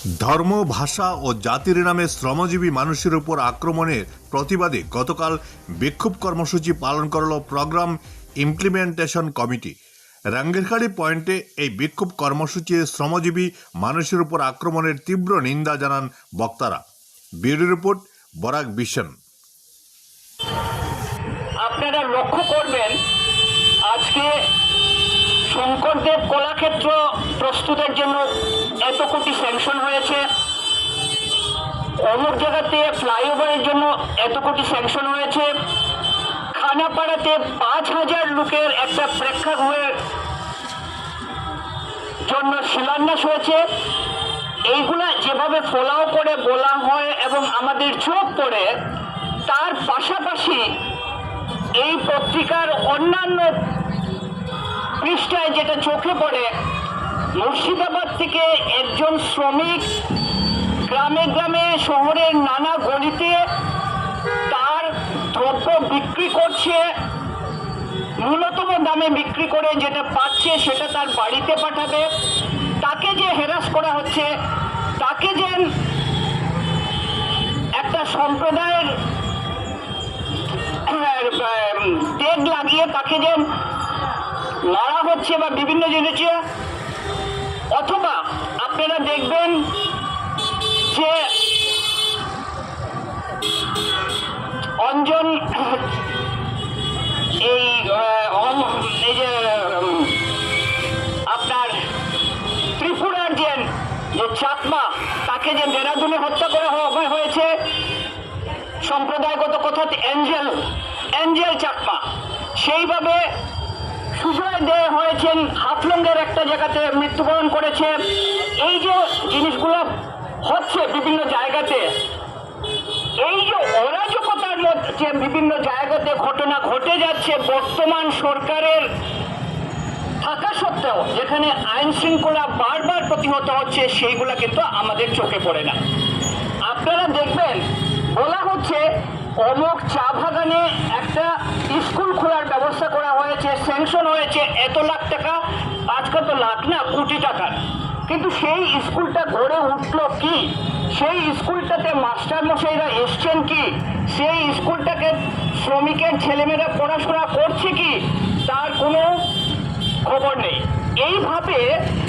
ধর্ম, ভাষা ও জাতির নামে শ্রমজীবী মানুষের উপর আক্রমণের প্রতিবাদে গতকাল বিক্ষোভ কর্মসূচি পালন করল প্রোগ্রাম ইমপ্লিমেন্টেশন কমিটি। রাঙ্গিরখাড়ি পয়েন্টে এই বিক্ষোভ কর্মসূচি শ্রমজীবী মানুষের উপর আক্রমণের তীব্র নিন্দা জানান বক্তারা। Bureau report, Barak vision. আপনারা লক্ষ্য করবেন, আজকে শঙ্করদেব কলাক্ষেত্র প্রস্তুতের জন্য এত কোটি স্যাংশন হয়েছে, অমুক জায়গাতে ফ্লাইওভারের জন্য এত কোটি স্যাংশন হয়েছে, খানাপাড়াতে 5,000 লোকের একটা প্রেক্ষাগৃহের জন্য শিলান্যাস হয়েছে। এইগুলা যেভাবে ফলাও করে বলা হয় এবং আমাদের চোখ পড়ে, তার পাশাপাশি এই পত্রিকার অন্যান্য পৃষ্ঠায় যেটা চোখে পড়ে, মুর্শিদাবাদ থেকে একজন শ্রমিক গ্রামে গ্রামে শহরের নানা গলিতে তার দ্রব্য বিক্রি করছে, ন্যূনতম দামে বিক্রি করে যেটা পাচ্ছে সেটা তার বাড়িতে পাঠাবে। তাকে যে হ্যারাস করা হচ্ছে, তাকে যে একটা সম্প্রদায়ের টেগ লাগিয়ে তাকে যে মারা হচ্ছে বা বিভিন্ন জিনিসে, অথবা আপনারা দেখবেন যে অঞ্জন এই যে আপনার ত্রিপুরার যে চাকমা, তাকে যে দেরাদুনে হত্যা করা হয়েছে সম্প্রদায়গত কথাতে এঞ্জেল চাকমা, সেইভাবে সুজয় দে হয়েছেন হাফলংয়ের একটা জায়গাতে মৃত্যুবরণ করেছে। এই যে জিনিসগুলো হচ্ছে বিভিন্ন জায়গাতে, এই যে অরাজকতার মধ্যে বিভিন্ন জায়গাতে ঘটনা ঘটে যাচ্ছে বর্তমান সরকারের থাকা সত্ত্বেও, যেখানে আইন শৃঙ্খলা বারবার প্রতিহত হচ্ছে, সেইগুলা কিন্তু আমাদের চোখে পড়ে না। আপনারা দেখবেন বলা হচ্ছে অমুক চা বাগানে একটা স্কুল খোলার ব্যবস্থা করা হয়েছে, স্যাংশন হয়েছে এত লাখ টাকা, আজকাল তো লাখ না কোটি টাকার, কিন্তু সেই স্কুলটা গড়ে উঠলো কি? সেই স্কুলটাতে মাস্টার মশাইরা এসছেন কি? সেই স্কুলটাকে শ্রমিকের ছেলেমেয়েরা পড়াশোনা করছে কি? তার কোনো খবর নেই। এইভাবে